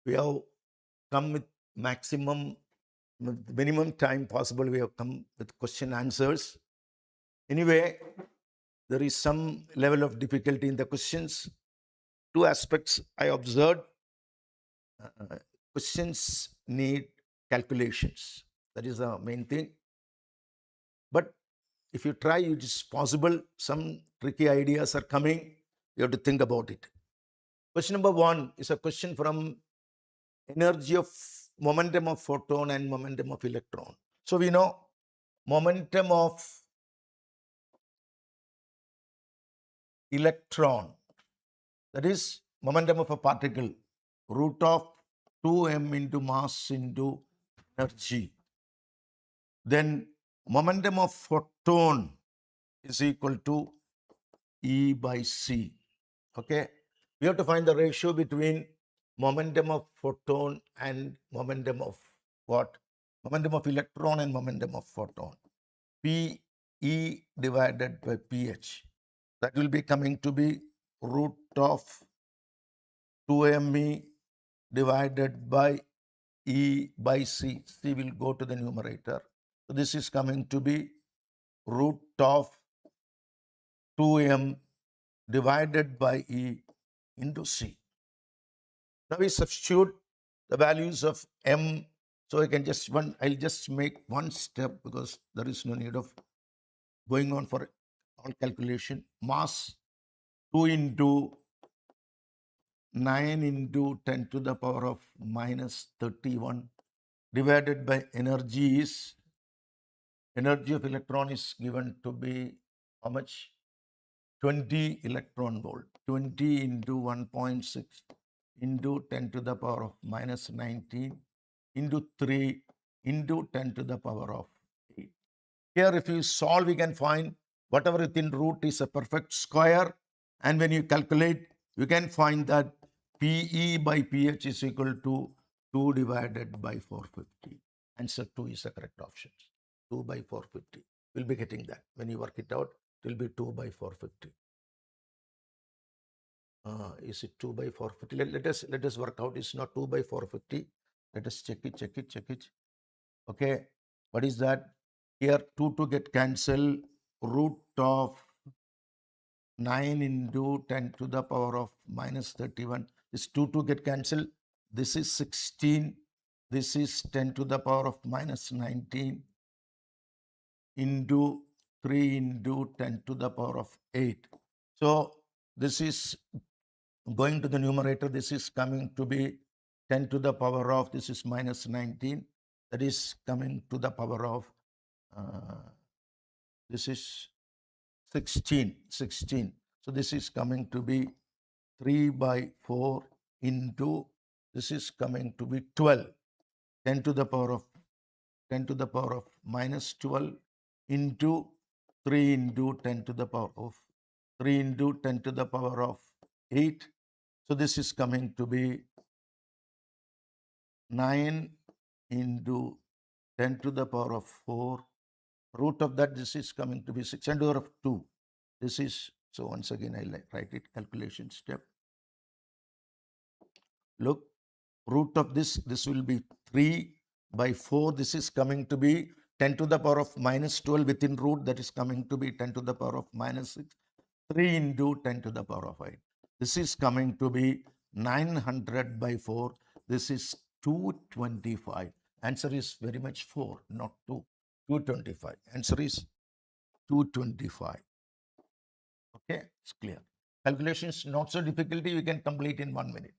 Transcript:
We have come with minimum time possible. We have come with question answers. Anyway, there is some level of difficulty in the questions. Two aspects I observed. Questions need calculations. That is the main thing. But if you try, it is possible. Some tricky ideas are coming. You have to think about it. Question number 1 is a question from energy of momentum of photon and momentum of electron. So we know momentum of electron, that is momentum of a particle, root of 2m into mass into energy. Then momentum of photon is equal to E by C. Okay, we have to find the ratio between momentum of photon and momentum of what? Momentum of electron and momentum of photon. PE divided by PH. That will be coming to be root of 2me divided by E by C. C will go to the numerator. So this is coming to be root of 2m divided by E into C. Now we substitute the values of m. So I can I'll just make one step because there is no need of going on for all calculation. Mass 2 into 9 into 10 to the power of minus 31 divided by energy is, energy of electron is given to be how much? 20 electron volt. 20 into 1.6 into 10 to the power of minus 19 into 3 into 10 to the power of 8. Here if you solve, we can find whatever within root is a perfect square, and when you calculate, you can find that PE by PH is equal to 2 divided by 450. Answer 2 is the correct option. 2 by 450. We'll be getting that. When you work it out, it will be 2 by 450. Is it 2 by 450? Let us work out. It's not 2 by 450. Let us check it. Okay. What is that? Here 2 to get cancelled. Root of 9 into 10 to the power of minus 31. This 2 to get cancelled. This is 16. This is 10 to the power of minus 19 into 3 into 10 to the power of 8. So this is going to the numerator. This is coming to be 10 to the power of, this is minus 19. That is coming to the power of, this is 16. So this is coming to be 3 by 4 into, this is coming to be 12. 10 to the power of minus 12 into 3 into 10 to the power of 3 into 10 to the power of 8. So this is coming to be 9 into 10 to the power of 4. Root of that, this is coming to be 6 and over of 2. This is, so once again I'll write it, calculation step. Look, root of this will be 3 by 4. This is coming to be 10 to the power of minus 12 within root. That is coming to be 10 to the power of minus 6. 3 into 10 to the power of 8. This is coming to be 900 by 4. This is 225. Answer is very much 4, not 2. 225. Answer is 225. Okay, it's clear. Calculations not so difficult. You can complete in 1 minute.